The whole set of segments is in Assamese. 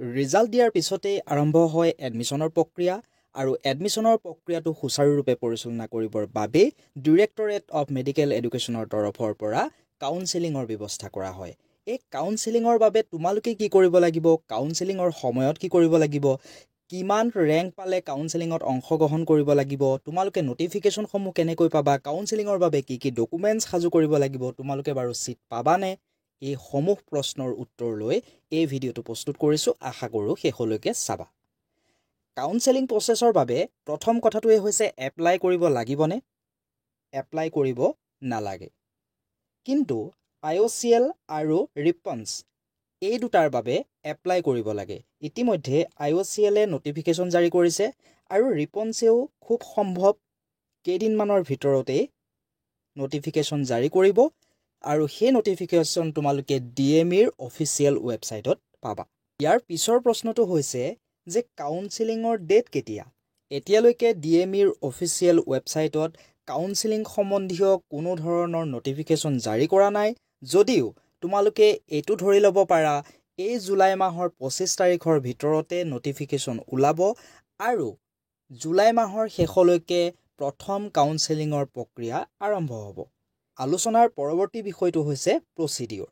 ৰিজাল্ট দিয়াৰ পিছতেই আৰম্ভ হয় এডমিশ্যনৰ প্ৰক্ৰিয়া আৰু এডমিশ্যনৰ প্ৰক্ৰিয়াটো সুচাৰুৰূপে পৰিচালনা কৰিবৰ বাবে ডিৰেক্টৰেট অফ মেডিকেল এডুকেশ্যনৰ তৰফৰ পৰা কাউন্সেলিঙৰ ব্যৱস্থা কৰা হয়। এই কাউন্সেলিঙৰ বাবে তোমালোকে কি কৰিব লাগিব, কাউন্সেলিঙৰ সময়ত কি কৰিব লাগিব, কিমান ৰেংক পালে কাউন্সেলিঙত অংশগ্ৰহণ কৰিব লাগিব, তোমালোকে নটিফিকেশ্যনসমূহ কেনেকৈ পাবা, কাউন্সেলিঙৰ বাবে কি কি ডকুমেণ্টছ সাজু কৰিব লাগিব, তোমালোকে বাৰু চিট পাবানে, এই সমূহ প্ৰশ্নৰ উত্তৰ লৈ এই ভিডিঅ'টো প্ৰস্তুত কৰিছোঁ। আশা কৰোঁ শেষলৈকে চাবা। কাউন্সেলিং প্ৰচেছৰ বাবে প্ৰথম কথাটোৱে হৈছে এপ্লাই কৰিব লাগিবনে, এপ্লাই কৰিব নালাগে। কিন্তু IOCL আৰু ৰিপন্স এই দুটাৰ বাবে এপ্লাই কৰিব লাগে। ইতিমধ্যে IOCLে নটিফিকেশ্যন জাৰি কৰিছে আৰু ৰিপন্সেও খুব সম্ভৱ কেইদিনমানৰ ভিতৰতেই নটিফিকেশ্যন জাৰি কৰিব আৰু সেই নটিফিকেশ্যন তোমালোকে DMEৰ অফিচিয়েল ৱেবছাইটত পাবা। ইয়াৰ পিছৰ প্ৰশ্নটো হৈছে যে কাউন্সেলিঙৰ ডেট কেতিয়া। এতিয়ালৈকে DMEৰ অফিচিয়েল ৱেবছাইটত কাউন্সেলিং সম্বন্ধীয় কোনো ধৰণৰ নটিফিকেশ্যন জাৰি কৰা নাই। যদিও তোমালোকে এইটো ধৰি ল'ব পাৰা এই জুলাই মাহৰ 25 তাৰিখৰ ভিতৰতে নটিফিকেশ্যন ওলাব আৰু জুলাই মাহৰ শেষলৈকে প্ৰথম কাউন্সেলিঙৰ প্ৰক্ৰিয়া আৰম্ভ হ'ব। আলোচনাৰ পৰৱৰ্তী বিষয়টো হৈছে প্ৰচিডিউৰ।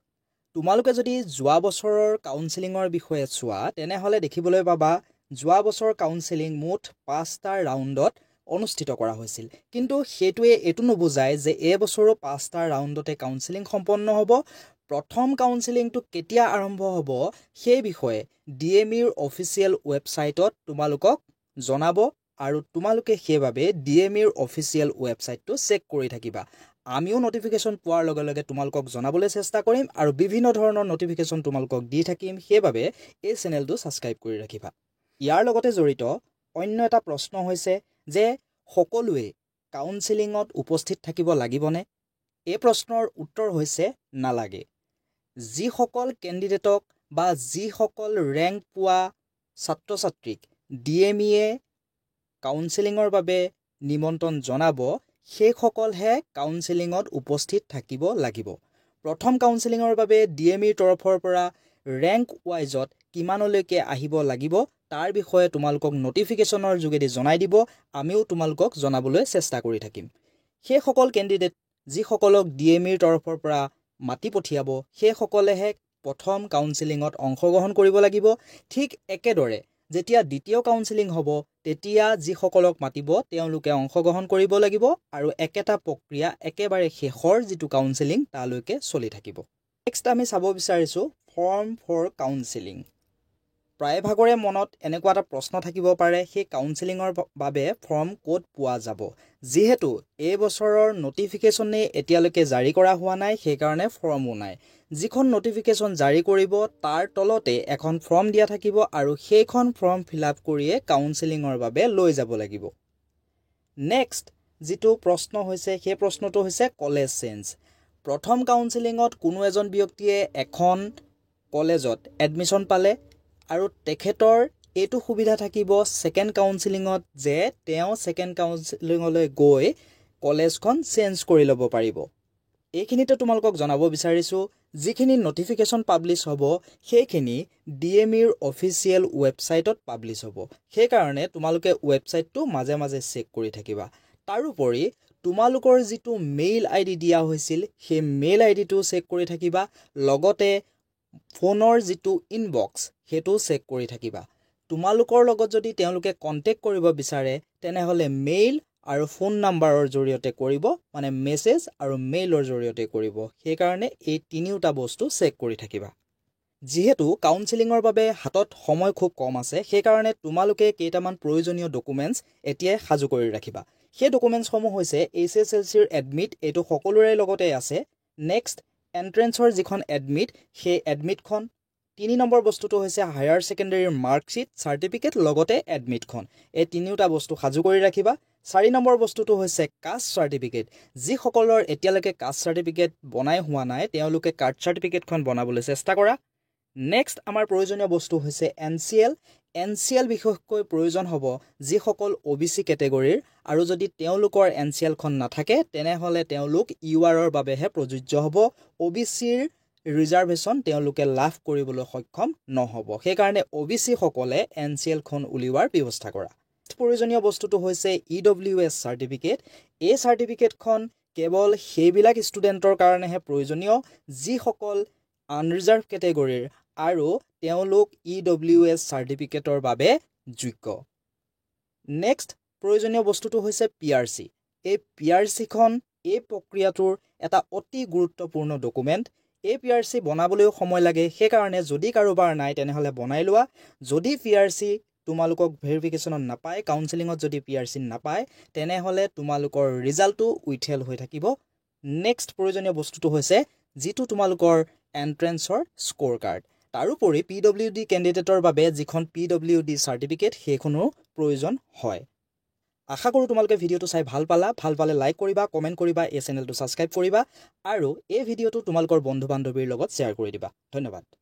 তোমালোকে যদি যোৱা বছৰৰ কাউন্সেলিঙৰ বিষয়ে চোৱা তেনেহ'লে দেখিবলৈ পাবা যোৱা বছৰ কাউন্সেলিং মুঠ 5টা ৰাউণ্ডত অনুষ্ঠিত কৰা হৈছিল। কিন্তু সেইটোৱে এইটো নুবুজায় যে এই বছৰো 5টা ৰাউণ্ডতে কাউন্সেলিং সম্পন্ন হ'ব। প্ৰথম কাউন্সেলিংটো কেতিয়া আৰম্ভ হ'ব সেই বিষয়ে DMEৰ অফিচিয়েল ৱেবছাইটত তোমালোকক জনাব আৰু তোমালোকে সেইবাবে DMEৰ অফিচিয়েল ৱেবছাইটটো চেক কৰি থাকিবা। আমিও নটিফিকেশ্যন পোৱাৰ লগে লগে তোমালোকক জনাবলৈ চেষ্টা কৰিম আৰু বিভিন্ন ধৰণৰ নটিফিকেশ্যন তোমালোকক দি থাকিম। সেইবাবে এই চেনেলটো ছাবস্ক্ৰাইব কৰি ৰাখিবা। ইয়াৰ লগতে জড়িত অন্য এটা প্ৰশ্ন হৈছে যে সকলোৱে কাউন্সেলিঙত উপস্থিত থাকিব লাগিবনে। এই প্ৰশ্নৰ উত্তৰ হৈছে নালাগে। যিসকল কেণ্ডিডেটক বা যিসকল ৰেংক পোৱা ছাত্ৰ ছাত্ৰীক DMEয়ে কাউন্সেলিঙৰ বাবে নিমন্ত্ৰণ জনাব সেইসকলহে কাউন্সেলিঙত উপস্থিত থাকিব লাগিব। প্ৰথম কাউন্সেলিঙৰ বাবে DMEৰ তৰফৰ পৰা ৰেংক ৱাইজত কিমানলৈকে আহিব লাগিব তাৰ বিষয়ে তোমালোকক নটিফিকেশ্যনৰ যোগেদি জনাই দিব। আমিও তোমালোকক জনাবলৈ চেষ্টা কৰি থাকিম। সেইসকল কেণ্ডিডেট যিসকলক DMEৰ তৰফৰ পৰা মাতি পঠিয়াব সেইসকলেহে প্ৰথম কাউন্সেলিঙত অংশগ্ৰহণ কৰিব লাগিব। ঠিক একেদৰে যেতিয়া দ্বিতীয় কাউন্সেলিং হ'ব তেতিয়া যিসকলক মাতিব তেওঁলোকে অংশগ্ৰহণ কৰিব লাগিব আৰু একেটা প্ৰক্ৰিয়া একেবাৰে শেষৰ যিটো কাউন্সেলিং তালৈকে চলি থাকিব। নেক্সট আমি চাব বিচাৰিছোঁ ফৰ্ম ফৰ কাউন্সেলিং। প্ৰায়ভাগৰে মনত এনেকুৱা এটা প্ৰশ্ন থাকিব পাৰে সেই কাউন্সেলিঙৰ বাবে ফৰ্ম ক'ত পোৱা যাব। যিহেতু এই বছৰৰ নটিফিকেশ্যনেই এতিয়ালৈকে জাৰি কৰা হোৱা নাই সেইকাৰণে ফৰ্মো নাই। যিখন নটিফিকেশ্যন জাৰি কৰিব তাৰ তলতে এখন ফৰ্ম দিয়া থাকিব আৰু সেইখন ফৰ্ম ফিল আপ কৰিয়ে কাউন্সেলিঙৰ বাবে লৈ যাব লাগিব। নেক্সট যিটো প্ৰশ্ন হৈছে সেই প্ৰশ্নটো হৈছে কলেজ চেঞ্জ। প্ৰথম কাউন্সেলিঙত কোনো এজন ব্যক্তিয়ে এখন কলেজত এডমিশ্যন পালে আৰু তেখেতৰ এইটো সুবিধা থাকিব ছেকেণ্ড কাউন্সেলিঙত যে তেওঁ ছেকেণ্ড কাউন্সেলিঙলৈ গৈ কলেজখন চেঞ্জ কৰি ল'ব পাৰিব। এইখিনিতে তোমালোকক জনাব বিচাৰিছোঁ যিখিনি নটিফিকেশ্যন পাব্লিছ হ'ব সেইখিনি DMEৰ অফিচিয়েল ৱেবছাইটত পাব্লিছ হ'ব। সেইকাৰণে তোমালোকে ৱেবছাইটটো মাজে মাজে চেক কৰি থাকিবা। তাৰোপৰি তোমালোকৰ যিটো মেইল ID দিয়া হৈছিল সেই মেইল IDটো চেক কৰি থাকিবা। লগতে ফোনৰ যিটো ইনবক্স সেইটো চেক কৰি থাকিবা। তোমালোকৰ লগত যদি তেওঁলোকে কণ্টেক্ট কৰিব বিচাৰে তেনেহ'লে মেইল আৰু ফোন নাম্বাৰৰ জৰিয়তে কৰিব, মানে মেছেজ আৰু মেইলৰ জৰিয়তে কৰিব। সেইকাৰণে এই তিনিওটা বস্তু চেক কৰি থাকিবা। যিহেতু কাউন্সেলিঙৰ বাবে হাতত সময় খুব কম আছে সেইকাৰণে তোমালোকে কেইটামান প্ৰয়োজনীয় ডকুমেণ্টছ এতিয়াই সাজু কৰি ৰাখিবা। সেই ডকুমেণ্টছসমূহ হৈছে HSLCৰ এডমিট, এইটো সকলোৰে লগতে আছে। নেক্সট এণ্ট্ৰেঞ্চৰ যিখন এডমিট সেই এডমিটখন। 3 নম্বৰ বস্তুটো হৈছে হায়াৰ ছেকেণ্ডেৰীৰ মাৰ্কশ্বিট চাৰ্টিফিকেট লগতে এডমিটখন। এই তিনিওটা বস্তু সাজু কৰি ৰাখিবা। 4 নম্বৰ বস্তুটো হৈছে কাষ্ট চাৰ্টিফিকেট। যিসকলৰ এতিয়ালৈকে কাষ্ট চাৰ্টিফিকেট বনাই হোৱা নাই তেওঁলোকে কাষ্ট চাৰ্টিফিকেটখন বনাবলৈ চেষ্টা কৰা। নেক্সট আমাৰ প্ৰয়োজনীয় বস্তু হৈছে NCL। NCL বিশেষকৈ প্ৰয়োজন হ'ব যিসকল OBC কেটেগৰীৰ, আৰু যদি তেওঁলোকৰ NCLখন নাথাকে তেনেহ'লে তেওঁলোক URৰ বাবেহে প্ৰযোজ্য হ'ব। OBCৰ ৰিজাৰ্ভেশ্যন তেওঁলোকে লাভ কৰিবলৈ সক্ষম নহ'ব সেইকাৰণে OBC সকলে NCL খন উলিওৱাৰ ব্যৱস্থা কৰা প্ৰয়োজনীয় বস্তুটো হৈছে EWS চাৰ্টিফিকেট এই চাৰ্টিফিকেটখন কেৱল সেইবিলাক ষ্টুডেণ্টৰ কাৰণেহে প্ৰয়োজনীয় যিসকল আনৰিজাৰ্ভ কেটেগৰীৰ আৰু তেওঁলোক EWS চাৰ্টিফিকেটৰ বাবে যোগ্য নেক্সট প্ৰয়োজনীয় বস্তুটো হৈছে PRC এই PRC খন এই প্ৰক্ৰিয়াটোৰ এটা অতি গুৰুত্বপূৰ্ণ ডকুমেণ্ট এই PRC বনাবলৈও সময় লাগে সেইকাৰণে যদি কাৰোবাৰ নাই তেনেহ'লে বনাই লোৱা যদি PRC তোমালোকক ভেৰিফিকেশ্যনত নাপায় কাউন্সেলিঙত যদি PRC নাপায় তেনেহ'লে তোমালোকৰ ৰিজাল্টটো উইথেল হৈ থাকিব নেক্সট প্ৰয়োজনীয় বস্তুটো হৈছে যিটো তোমালোকৰ এন্ট্ৰেন্সৰ স্ক'ৰ কাৰ্ড তাৰোপৰি PWD কেণ্ডিডেটৰ বাবে যিখন PWD চাৰ্টিফিকেট সেইখনো প্ৰয়োজন হয় আশা কৰোঁ তোমালোকে ভিডিঅ'টো চাই ভাল পালে লাইক কৰিবা কমেণ্ট কৰিবা এই চেনেলটো ছাবস্ক্ৰাইব কৰিবা আৰু এই ভিডিঅ'টো তোমালোকৰ বন্ধু বান্ধৱীৰ লগত শ্বেয়াৰ কৰি দিবা ধন্যবাদ